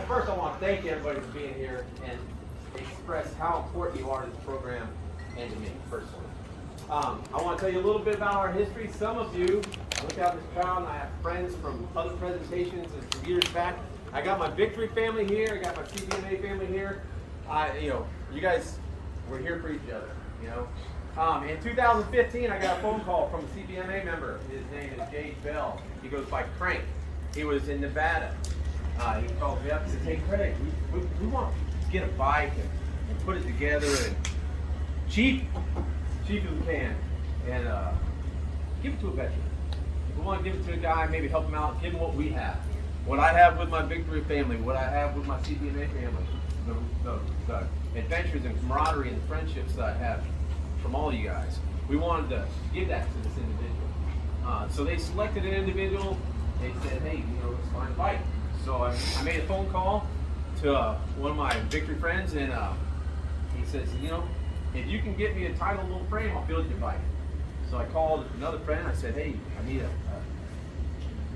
First, I want to thank everybody for being here and express how important you are to this program and to me personally. I want to tell you a little bit about our history. Some of you, I look out this crowd and I have friends from other presentations and from years back. I got my Victory family here. I got my CBMA family here. You guys, we're here for each other. In 2015, I got a phone call from a CBMA member. His name is Jay Bell. He goes by Crank. He was in Nevada. He called me up and said, "Hey Craig, we want to get a bike and put it together and cheap as we can, and give it to a veteran. We want to give it to a guy, maybe help him out, give him what we have, what I have with my Victory family, what I have with my CBMA family, the adventures and camaraderie and friendships that I have from all you guys. We wanted to give that to this individual. So they selected an individual. They said, hey, let's find a bike." So I made a phone call to one of my Victory friends, and he says, if you can get me a title little frame, I'll build your bike. So I called another friend. I said, hey, I need an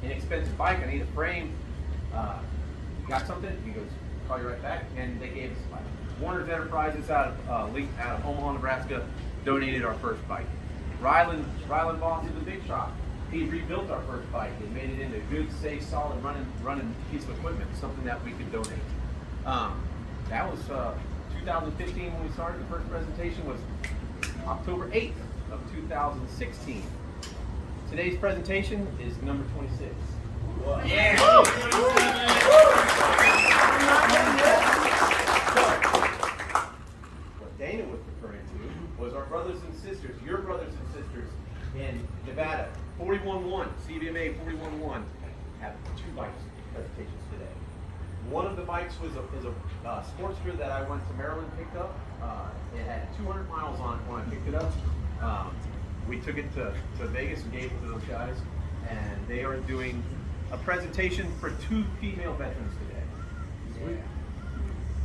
inexpensive bike. I need a frame. You got something? He goes, call you right back. And they gave us a bike. Warner's Enterprises out of Omaha, Nebraska, donated our first bike. Ryland Boss is a big shop. He rebuilt our first bike and made it into a good, safe, solid running piece of equipment, something that we could donate. That was 2015 when we started. The first presentation was October 8th of 2016. Today's presentation is number 26. Yeah. What Dana was referring to was our brothers and sisters, your brothers and sisters in Nevada. 41-1, CBMA 41-1, have two bikes presentations today. One of the bikes is a Sportster that I went to Maryland and picked up. It had 200 miles on it when I picked it up. We took it to Vegas and gave it to those guys, and they are doing a presentation for two female veterans today.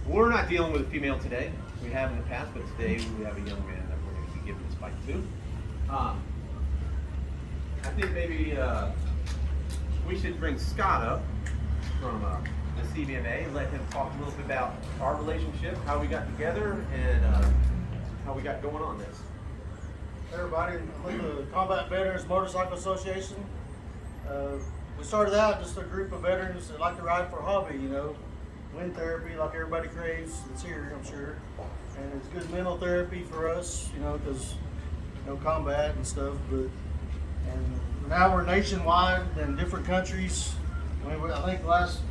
We're not dealing with a female today. We have in the past, but today we have a young man that we're going to be giving this bike to. I think maybe we should bring Scott up from the CBMA and let him talk a little bit about our relationship, how we got together, and how we got going on this. Hey everybody, I'm with the Combat Veterans Motorcycle Association. We started out just a group of veterans that like to ride for a hobby, wind therapy like everybody craves. It's here, I'm sure. And it's good mental therapy for us, because combat and stuff, and now we're nationwide in different countries. I think we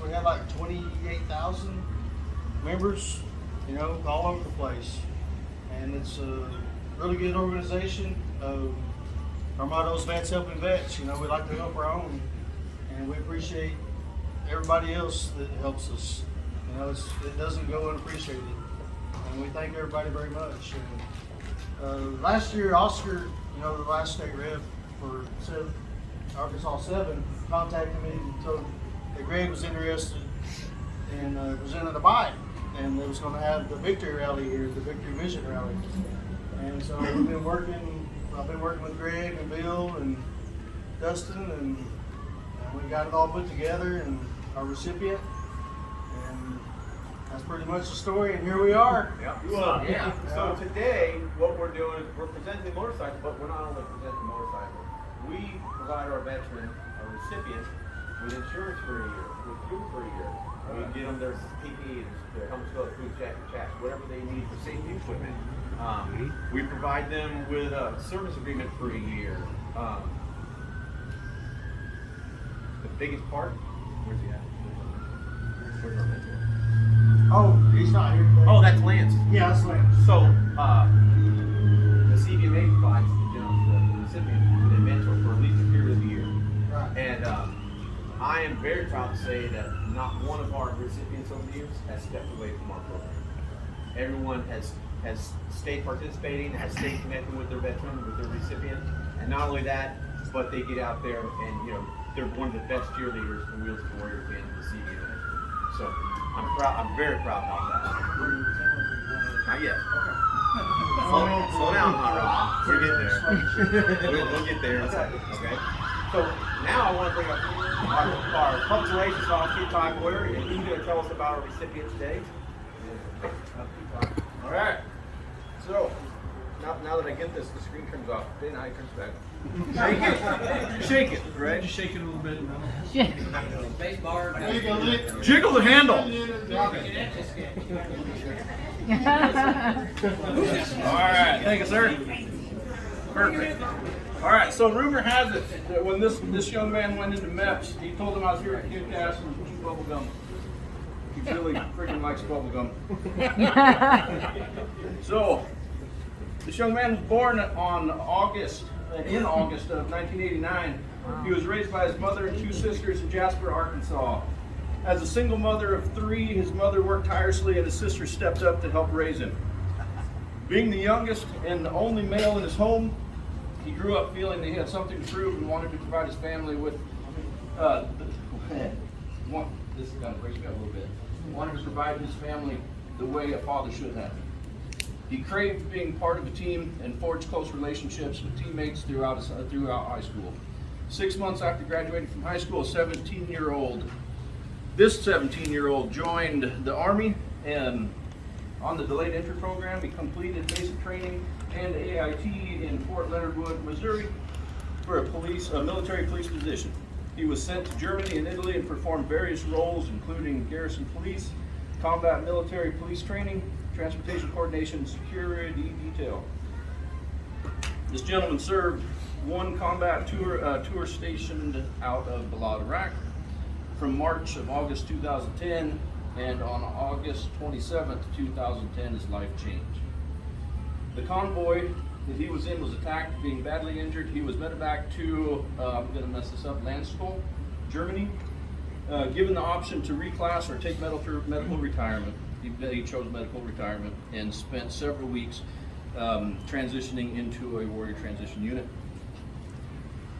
had like 28,000 members, all over the place. And it's a really good organization. Our motto is Vets Helping Vets. We like to help our own, and we appreciate everybody else that helps us. It doesn't go unappreciated, and we thank everybody very much. And, last year, Oscar, the last state rep for Arkansas 7, contacted me and told that Greg was interested in presenting a bike, and they was going to have the Victory Rally here, the Victory Vision Rally. And so I've been working with Greg and Bill and Dustin, and we got it all put together and our recipient, and that's pretty much the story, and here we are. So today, what we're doing is we're presenting motorcycles, but we're not only presenting motorcycles. We provide our veteran, our recipient, with insurance for a year, with fuel for a year. We get them their PPE, their helmets, gloves, boots, jacket, chaps, whatever they need for safety equipment. We provide them with a service agreement for a year. The biggest part, where's he at? Where's our mentor? Oh, he's not here today. Oh, that's Lance. Yeah, that's Lance. So, the CBMA provides the recipient with a mentor for at least a period of the year. Right. And I am very proud to say that not one of our recipients over the years has stepped away from our program. Everyone has stayed participating, has stayed connected with their veteran, with their recipient, and not only that, but they get out there and they're one of the best cheerleaders for Wheels to Warrior in the CBMA. So I'm proud. I'm very proud about that. Not yet. Slow down, Hot Rod. We're getting there. We'll get there. Okay. So now I want to bring up our public relations officer, Todd Boyer, and he's going to tell us about our recipient today. All right. So now that I get this, the screen turns off. Then now it turns back. Shake it. Shake it, right? Just shake it a little bit. Jiggle the handle. All right. Thank you, sir. Perfect. All right. So rumor has it that when this young man went into MEPS, he told him I was here to kick ass and chew bubble gum. He really freaking likes bubble gum. So this young man was born in August of 1989. He was raised by his mother and two sisters in Jasper, Arkansas. As a single mother of three, his mother worked tirelessly and his sister stepped up to help raise him. Being the youngest and the only male in his home, he grew up feeling that he had something to prove and wanted to provide his family with this kind of breaks me up a little bit. He wanted to provide his family the way a father should have. He craved being part of a team and forged close relationships with teammates throughout high school. 6 months after graduating from high school, this 17-year-old joined the Army, and on the delayed entry program, he completed basic training and AIT in Fort Leonard Wood, Missouri, for a military police position. He was sent to Germany and Italy and performed various roles, including garrison police, combat military police training, transportation coordination, and security detail. This gentleman served one combat tour stationed out of Balad, Iraq, from August 2010, and on August 27th, 2010, his life changed. The convoy that he was in was attacked, being badly injured. He was medevac to, I'm going to mess this up, Landstuhl, Germany. Given the option to reclass or take medical retirement, he chose medical retirement and spent several weeks transitioning into a warrior transition unit.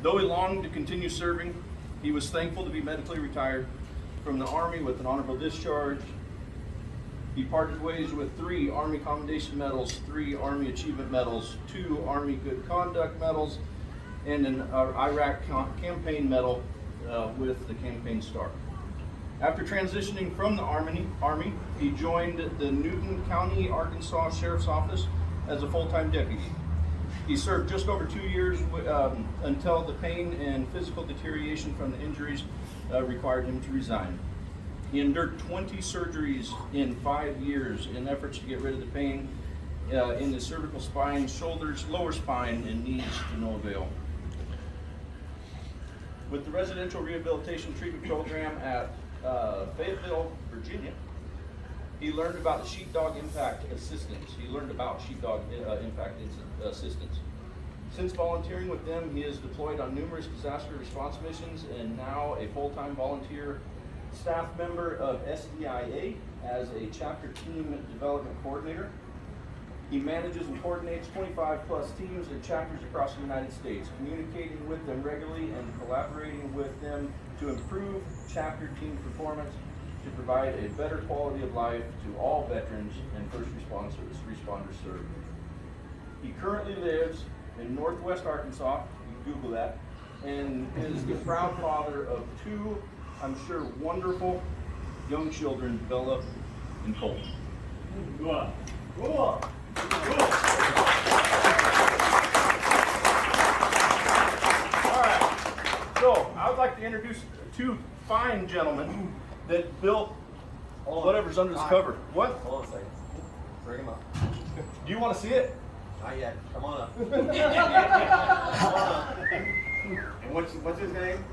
Though he longed to continue serving, he was thankful to be medically retired from the Army with an honorable discharge. He parted ways with 3 Army Commendation Medals, 3 Army Achievement Medals, 2 Army Good Conduct Medals, and an Iraq Campaign Medal with the Campaign Star. After transitioning from the Army, he joined the Newton County, Arkansas Sheriff's Office as a full-time deputy. He served just over 2 years until the pain and physical deterioration from the injuries required him to resign. He endured 20 surgeries in 5 years in efforts to get rid of the pain in his cervical spine, shoulders, lower spine, and knees to no avail. With the Residential Rehabilitation Treatment Program at Fayetteville, Virginia, he learned about the Sheepdog Impact Assistance. Since volunteering with them, he is deployed on numerous disaster response missions and now a full-time volunteer staff member of SDIA as a chapter team development coordinator. He manages and coordinates 25 plus teams and chapters across the United States, communicating with them regularly and collaborating with them to improve chapter team performance to provide a better quality of life to all veterans and first responders served. He currently lives in Northwest Arkansas, you can Google that, and is the proud father of 2, I'm sure, wonderful young children, Bella and Cole. Cool. Alright, so I would like to introduce 2 fine gentlemen that built whatever's under this cover. What? Hold on a second. Bring him up. Do you want to see it? Not yet. Come on up. Come on up. And what's his name?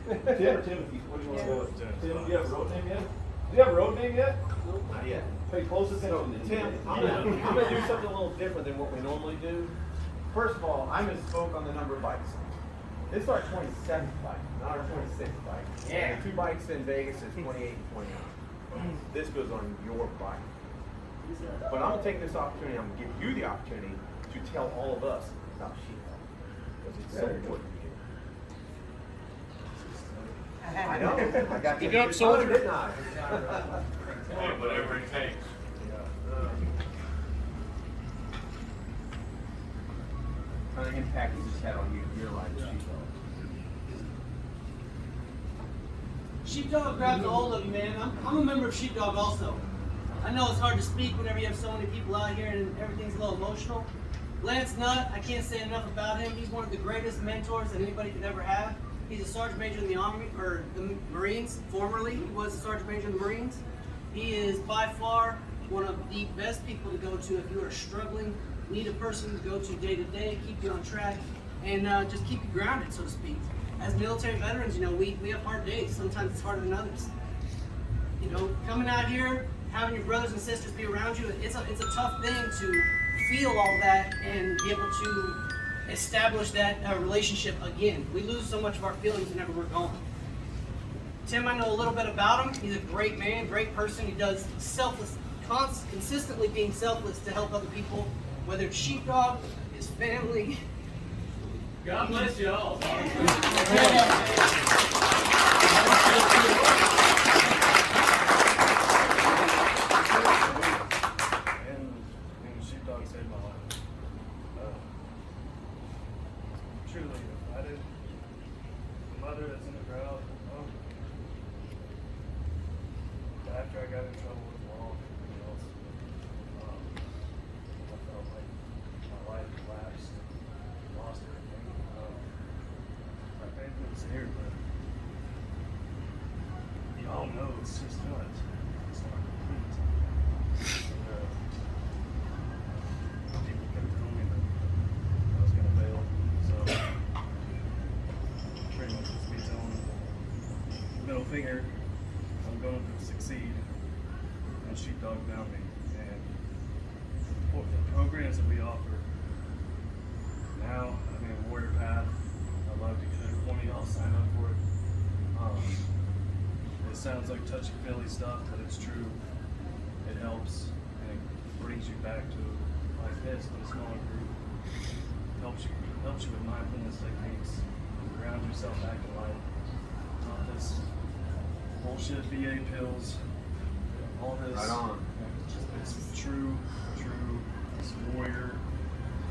Tim or Timothy? What do you want to go with? Tim, do you have a road name yet? Do you have a road name yet? Nope. Not yet. Pay close attention. So, Tim, I'm gonna do something a little different than what we normally do. First of all, I misspoke on the number of bikes. This is our 27th bike, not our 26th bike. Yeah. The 2 bikes in Vegas is 28 and 29. This goes on your bike. But I'm gonna take this opportunity, I'm gonna give you the opportunity to tell all of us about sheepdog. Because it's so important to you. I know. I got Pick up, soldier. Didn't I? Hey, whatever it takes. Kind of impact has this had on your life, sheepdog? Sheepdog grabs a hold of you, man. I'm a member of Sheepdog also. I know it's hard to speak whenever you have so many people out here and everything's a little emotional. Lance Nutt, I can't say enough about him. He's one of the greatest mentors that anybody could ever have. He's a sergeant major in the Army, or the Marines. Formerly, he was a sergeant major in the Marines. He is by far one of the best people to go to if you are struggling, need a person to go to day to day, keep you on track, and just keep you grounded, so to speak. As military veterans, you know, we have hard days. Sometimes it's harder than others. You know, coming out here, having your brothers and sisters be around you, it's a tough thing to feel all that and be able to establish that relationship again. We lose so much of our feelings whenever we're gone. Tim, I know a little bit about him. He's a great man, great person. He does selfless, consistently being selfless to help other people, whether it's sheepdog, his family. God bless you all. And sheepdog saved my life. Truly, if I did, the mother that's in the crowd, after I got in trouble with the law and everything else, I felt like my life collapsed, lost everything. My family was here, but y'all know it's just nuts. It's not complete. People kept telling me that I was going to fail, so pretty much just be telling them, middle finger, I'm going to succeed. And sheepdog found me, and the programs that we offer now, I mean, Warrior Path, I'd love to get one of y'all sign up for it. It sounds like touchy-feely stuff, but it's true. It helps, and it brings you back to like this, but a smaller group. Helps you with mindfulness techniques, ground yourself back in life. Not this bullshit VA pills, all this. Right on. It's true warrior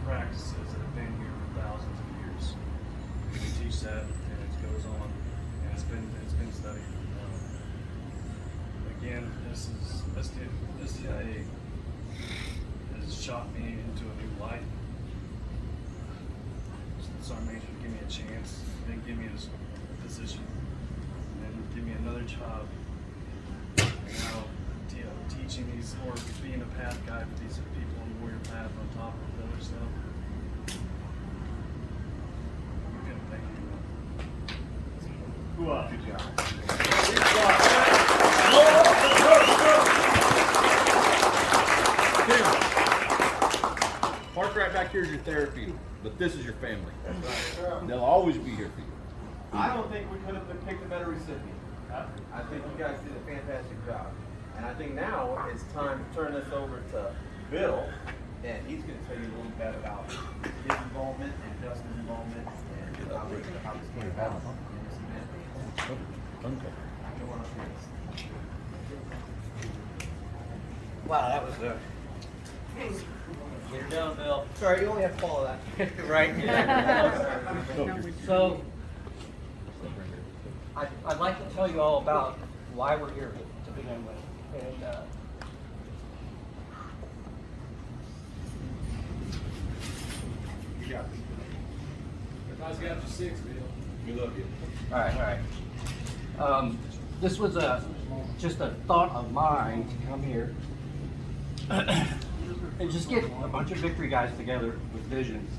practices that have been here for thousands of years. We teach that, and it goes on, and it's been studied. Again, this CIA has shot me into a new life. Sergeant Major give me a chance, then give me a position, and then give me another job. And now, teaching these, or being a path guide for these people on the Warrior Path on top of the other stuff. I'm gonna thank you. Good job. Park right back here is your therapy, but this is your family. That's right. They'll always be here for you. I don't think we could have picked a better recipient. I think you guys did a fantastic job. And I think now it's time to turn this over to Bill, and he's going to tell you a little bit about his involvement and Justin's involvement and how this came about in this event. Wow, that was a. Get her done, Bill. Sorry, you only have to follow that. Right? So, I'd like to tell you all about why we're here to begin with. And, You got this. Everybody's got your 6, Bill. We love you. all right. This was just a thought of mine to come here and just get a bunch of victory guys together with visions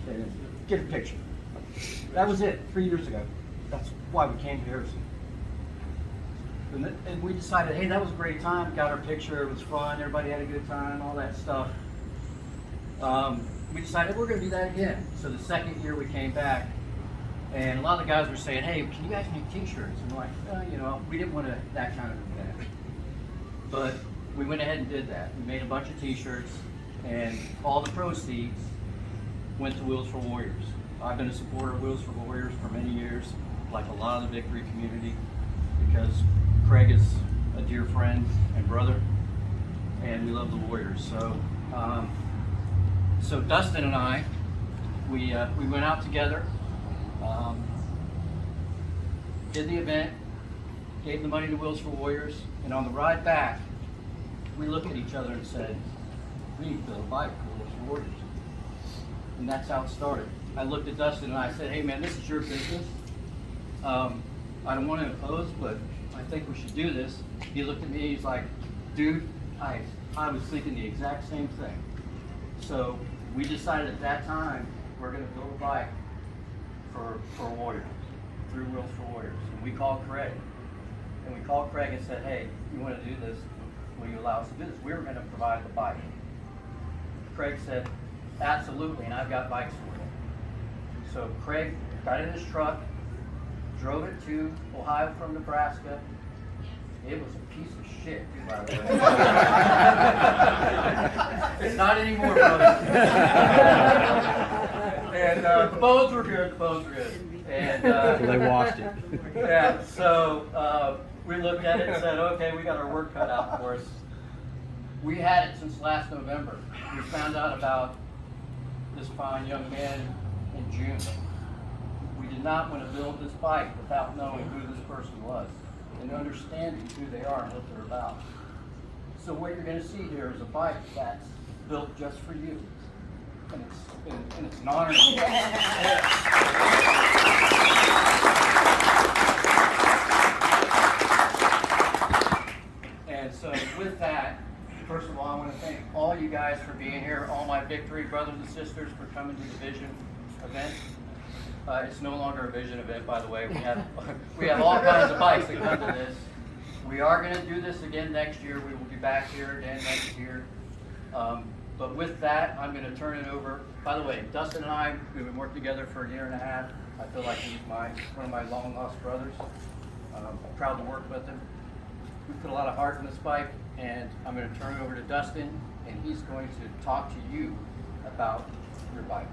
and get a picture. That was it 3 years ago. that's why we came to Harrison. And we decided, hey, that was a great time. Got our picture. It was fun. Everybody had a good time. All that stuff. We decided we're going to do that again. So the second year we came back, and a lot of the guys were saying, hey, can you guys make T-shirts? And we're like, you know, we didn't want that kind of event. But we went ahead and did that. We made a bunch of T-shirts, and all the proceeds went to Wheels for Warriors. I've been a supporter of Wheels for Warriors for many years, like a lot of the Victory community, because Craig is a dear friend and brother, and we love the Warriors. So, so Dustin and I, we went out together, did the event, gave the money to Wheels for Warriors, and on the ride back, we looked at each other and said, we need to build a bike for Wheels for Warriors. And that's how it started. I looked at Dustin and I said, hey man, this is your business. I don't want to oppose, but I think we should do this. He looked at me, he's like, dude, I was thinking the exact same thing. So we decided at that time, we're gonna build a bike for Warriors, through Wheels for Warriors. And we called Craig. And we called Craig and said, hey, you wanna do this? Will you allow us to do this? We were gonna provide the bike. Craig said, absolutely, and I've got bikes for you. So Craig got in his truck, drove it to Ohio from Nebraska. It was a piece of shit, by the way. It's not anymore, brother. And the bones were good, And they washed it. yeah, so we looked at it and said, okay, we got our work cut out for us. We had it since last November. We found out about this fine young man in June. We did not want to build this bike without knowing who this person was and understanding who they are and what they're about. So what you're going to see here is a bike that's built just for you. And it's an honor. And so with that, first of all, I want to thank all you guys for being here, all my Victory brothers and sisters for coming to the Vision event. It's no longer a Vision event, by the way. We have all kinds of bikes that come to this. We are going to do this again next year. We will be back here again next year. But with that, I'm going to turn it over. By the way, Dustin and I, we've been working together for a year and a half. I feel like he's one of my long lost brothers. I'm proud to work with him. We put a lot of heart in this bike, and I'm going to turn it over to Dustin, and he's going to talk to you about your bike.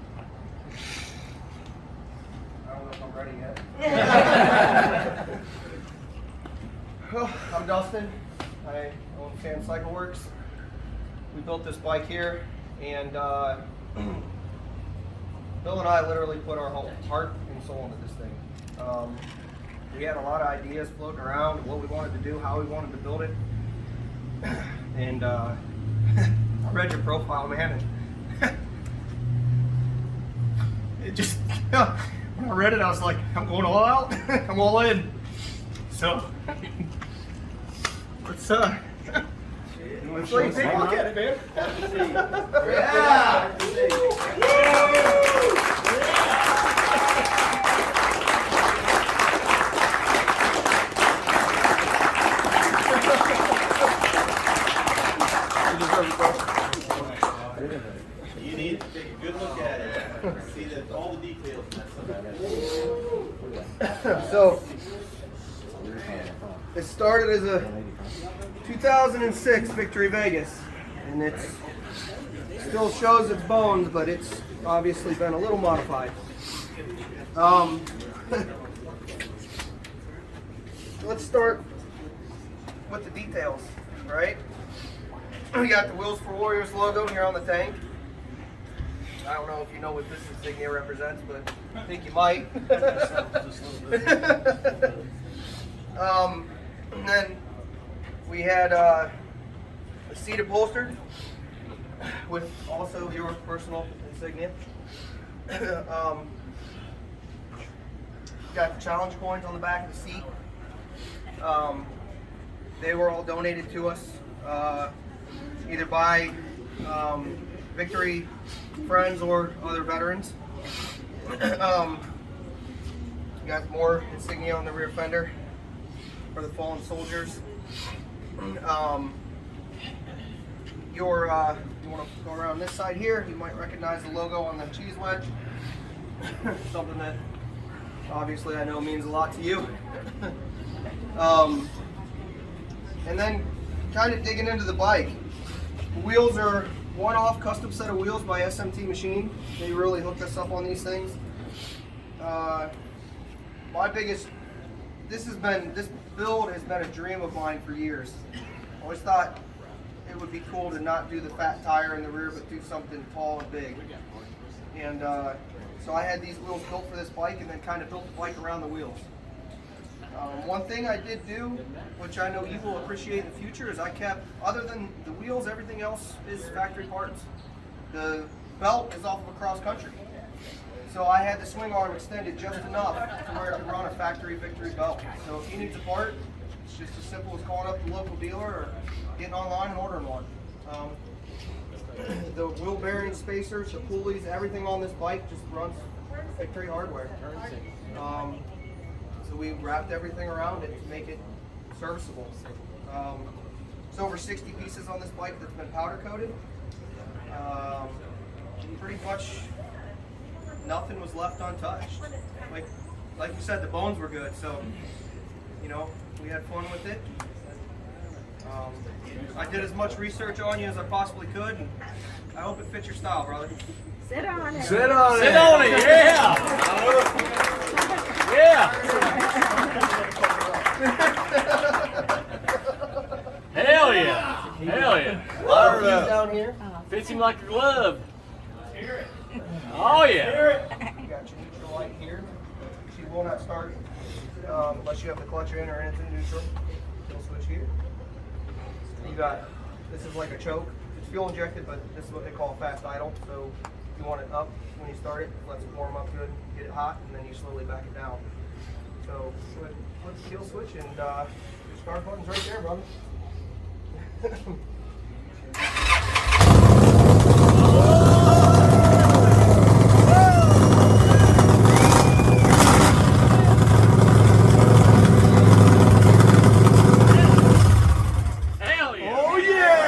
I don't know if I'm ready yet. I'm Dustin. I own Cycleworks. We built this bike here, and Bill and I literally put our whole heart and soul into this thing. We had a lot of ideas floating around, what we wanted to do, how we wanted to build it. And I read your profile, man, and it just, when I read it, I was like, I'm going all out, I'm all in. So, let's take a look at it, man. Yeah. You need to take a good look at it. See that all the details. So, it started as a 2006 Victory Vegas, and it still shows its bones, but it's obviously been a little modified. Let's start with the details, right? We got the Wheels for Warriors logo here on the tank. I don't know if you know what this insignia represents, but I think you might. And then we had a seat upholstered with also your personal insignia. Got the challenge coins on the back of the seat. They were all donated to us either by Victory friends or other veterans. You got more insignia on the rear fender for the fallen soldiers. You want to go around this side here, you might recognize the logo on the cheese wedge. Something that obviously I know means a lot to you. And then kind of digging into the bike. The wheels are one-off custom set of wheels by SMT Machine. They really hooked us up on these things. This build has been a dream of mine for years. I always thought it would be cool to not do the fat tire in the rear, but do something tall and big. And so I had these wheels built for this bike, and then kind of built the bike around the wheels. One thing I did do, which I know you will appreciate in the future, is I kept, other than the wheels, everything else is factory parts. The belt is off of a cross country. So I had the swing arm extended just enough to where it could run a factory victory belt. So if you need a part, it's just as simple as calling up the local dealer or getting online and ordering one. The wheel bearing spacers, the pulleys, everything on this bike just runs victory hardware. So we wrapped everything around it to make it serviceable. It's over 60 pieces on this bike that's been powder coated. Pretty much nothing was left untouched. Like you said, the bones were good, so you know, we had fun with it. I did as much research on you as I possibly could, and I hope it fits your style, brother. Sit on it. Sit on it. Sit on it, yeah! Yeah! Hell yeah! Hell yeah! Fired up. Down here. Fits him like a glove. Oh yeah! You got your neutral light here. She will not start unless you have the clutch in or into neutral. Kill switch here. You got, this is like a choke. It's fuel injected, but this is what they call fast idle. So you want it up when you start it, lets it warm up good, get it hot, and then you slowly back it down. So flip the kill switch, and your start button's right there, brother. Hell yeah! Oh yeah!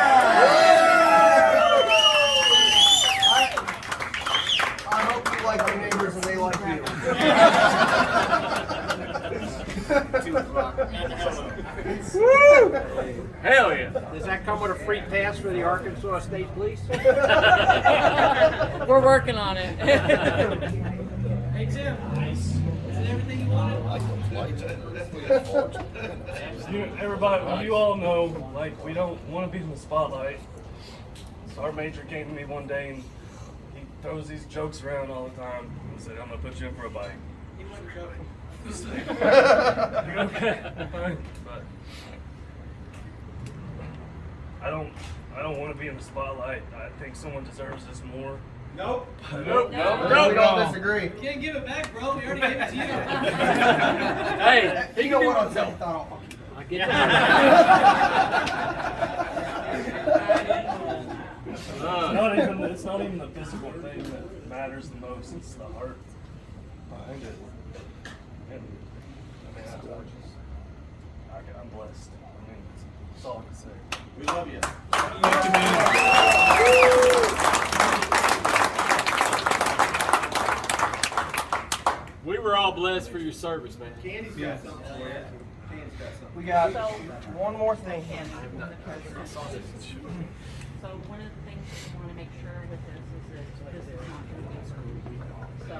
I hope you like your neighbors and they like you. Hell yeah! Does that come with a free pass for the Arkansas State Police? We're working on it. Hey Tim, is it everything you wanted? Everybody, you all know, like, we don't want to be in the spotlight. So our major came to me one day and he throws these jokes around all the time and said, "I'm gonna put you in for a bike." He wasn't joking. You're okay, fine. But I don't want to be in the spotlight. I think someone deserves this more. Nope. Nope. We don't disagree. You can't give it back, bro. We already gave it to you. Hey, You know what I'm saying? I'll I get It's not even the physical thing that matters the most. It's the heart behind it. And I mean, I'm blessed. I mean, that's all I can say. We love you. we were all blessed for your service, man. Candy's got something for you. Candy's got something. We got one more thing. So one of the things that we want to make sure with this is that this is not going to be a school. So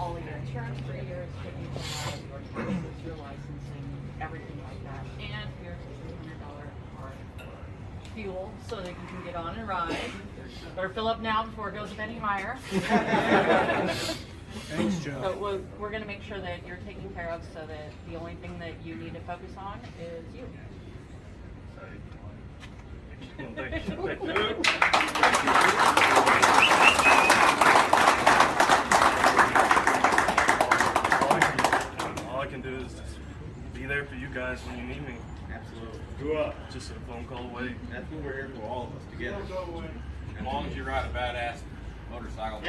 all of your insurance for years that you have, your taxes, your licensing, everything like that. And here's a $300 card for fuel so that you can get on and ride. Better fill up now before it goes up any higher. Thanks, Joe. So we're going to make sure that you're taken care of so that the only thing that you need to focus on is you. All I can do is just be there for you guys when you need me. Absolutely. Go up. Just a phone call away. That's what we're here for, all of us together. As long as you ride a badass Motorcycle.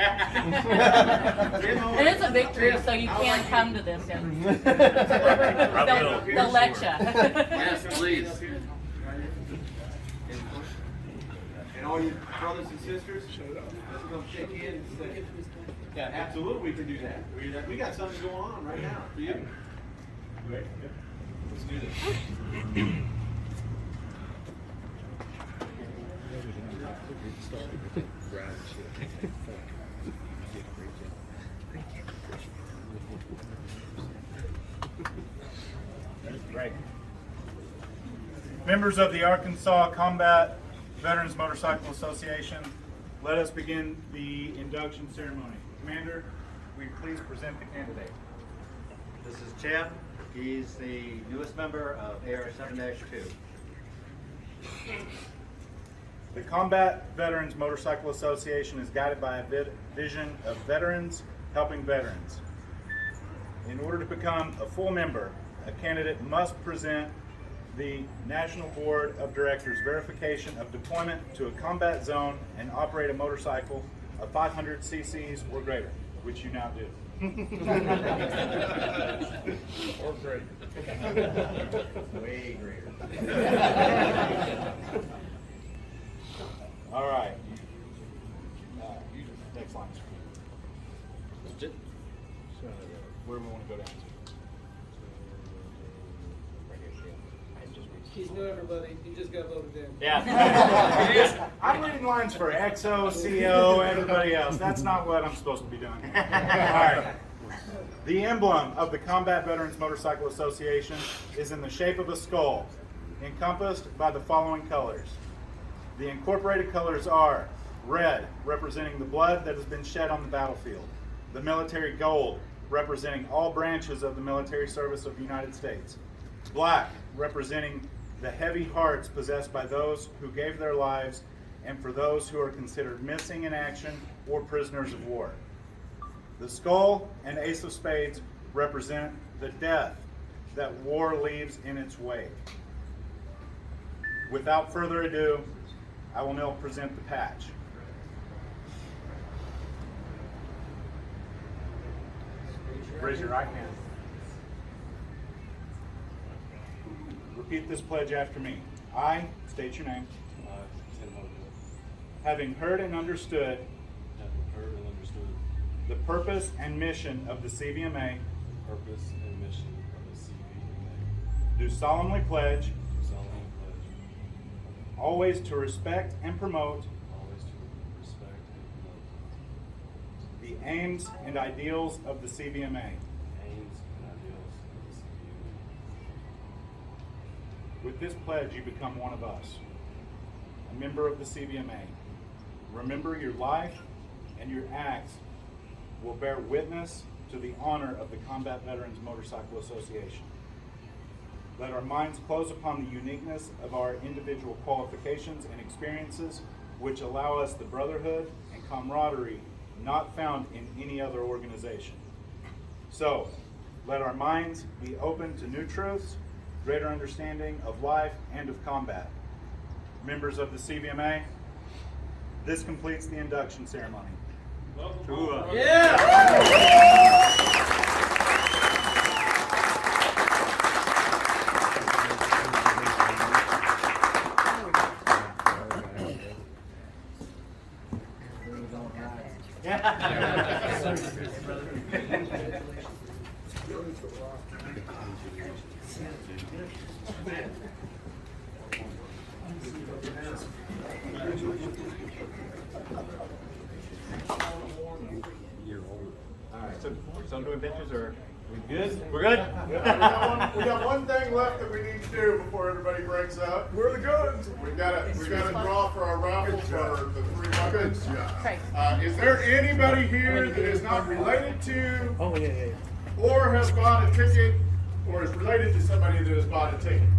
It is a victory, so you can come to this. They'll let you. Yes, please. And all you brothers and sisters, let's come shake hands and say, yeah, absolutely, we can do that. We got something going on right now for you. Let's do this. Great. Members of the Arkansas Combat Veterans Motorcycle Association, let us begin the induction ceremony. Commander, will you please present the candidate? This is Chad. He's the newest member of AR 7-2. The Combat Veterans Motorcycle Association is guided by a vision of veterans helping veterans. In order to become a full member, a candidate must present the National Board of Directors verification of deployment to a combat zone and operate a motorcycle of 500 cc's or greater, which you now do. Or greater. Way greater. All right. Next line. Where do we want to go down to? He's new, everybody. You just got voted in. Yeah. I'm reading lines for XO, CO, everybody else. That's not what I'm supposed to be doing. All right. The emblem of the Combat Veterans Motorcycle Association is in the shape of a skull, encompassed by the following colors. The incorporated colors are red, representing the blood that has been shed on the battlefield. The military gold, representing all branches of the military service of the United States. Black, representing the heavy hearts possessed by those who gave their lives and for those who are considered missing in action or prisoners of war. The skull and ace of spades represent the death that war leaves in its wake. Without further ado, I will now present the patch. Raise your right hand. Repeat this pledge after me. I state your name. Having heard and understood the purpose and mission of the CVMA, do solemnly pledge always to respect and promote the aims and ideals of the CVMA. With this pledge, you become one of us, a member of the CVMA. Remember, your life and your acts will bear witness to the honor of the Combat Veterans Motorcycle Association. Let our minds close upon the uniqueness of our individual qualifications and experiences, which allow us the brotherhood and camaraderie not found in any other organization. So, let our minds be open to new truths, greater understanding of life and of combat. Members of the CVMA, this completes the induction ceremony. So doing pictures or We good? we're good? We got one thing left that we need to do before everybody breaks up. We're the goods. We got to draw for our raffle for the 3 buckets. Is there anybody here that is not related to or has bought a ticket or is related to somebody that has bought a ticket?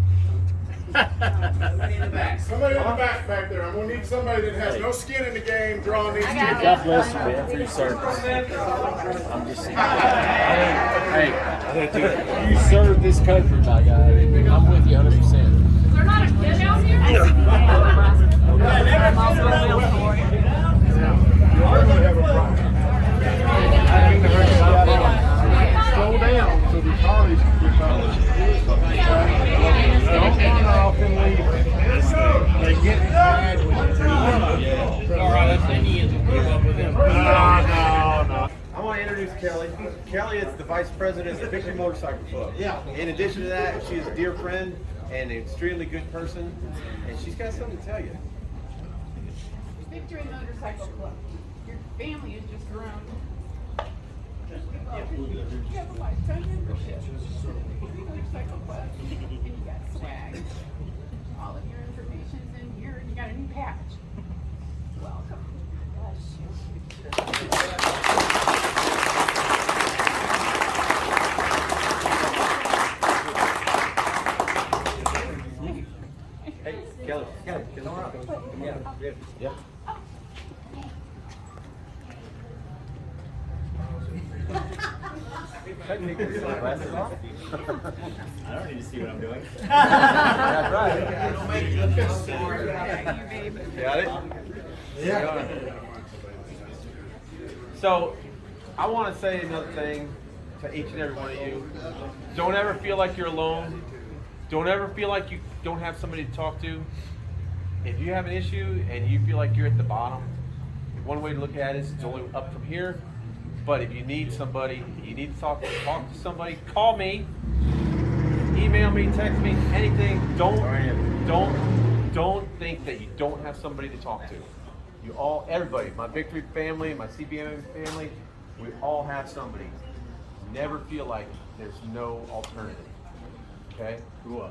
Somebody in the back. Somebody in the back there. I'm gonna need somebody that has no skin in the game drawing these tickets. God bless you, man, for your service. I'm just hey, you serve this country, my guy. I'm with you 100%. Is there not a kid out here? You are gonna have Kelly is the vice president of Victory Motorcycle Club. Yeah. In addition to that, she is a dear friend and an extremely good person, and she's got something to tell you. Victory Motorcycle Club. Your family has just grown. You have a lifetime membership. Victory Motorcycle Club. And you got swag. All of your information's in here, and you got a new patch. Welcome. Hey, Kelly, come on. Yeah. I don't need to see what I'm doing. That's right. Got it? Yeah. So, I want to say another thing to each and every one of you. Don't ever feel like you're alone. Don't ever feel like you don't have somebody to talk to. If you have an issue and you feel like you're at the bottom, one way to look at it is it's only up from here. But if you need somebody, you need to talk to somebody, call me, email me, text me, anything. Don't think that you don't have somebody to talk to. You all, everybody, my Victory family, my CBM family, we all have somebody. Never feel like there's no alternative. Okay? Cool.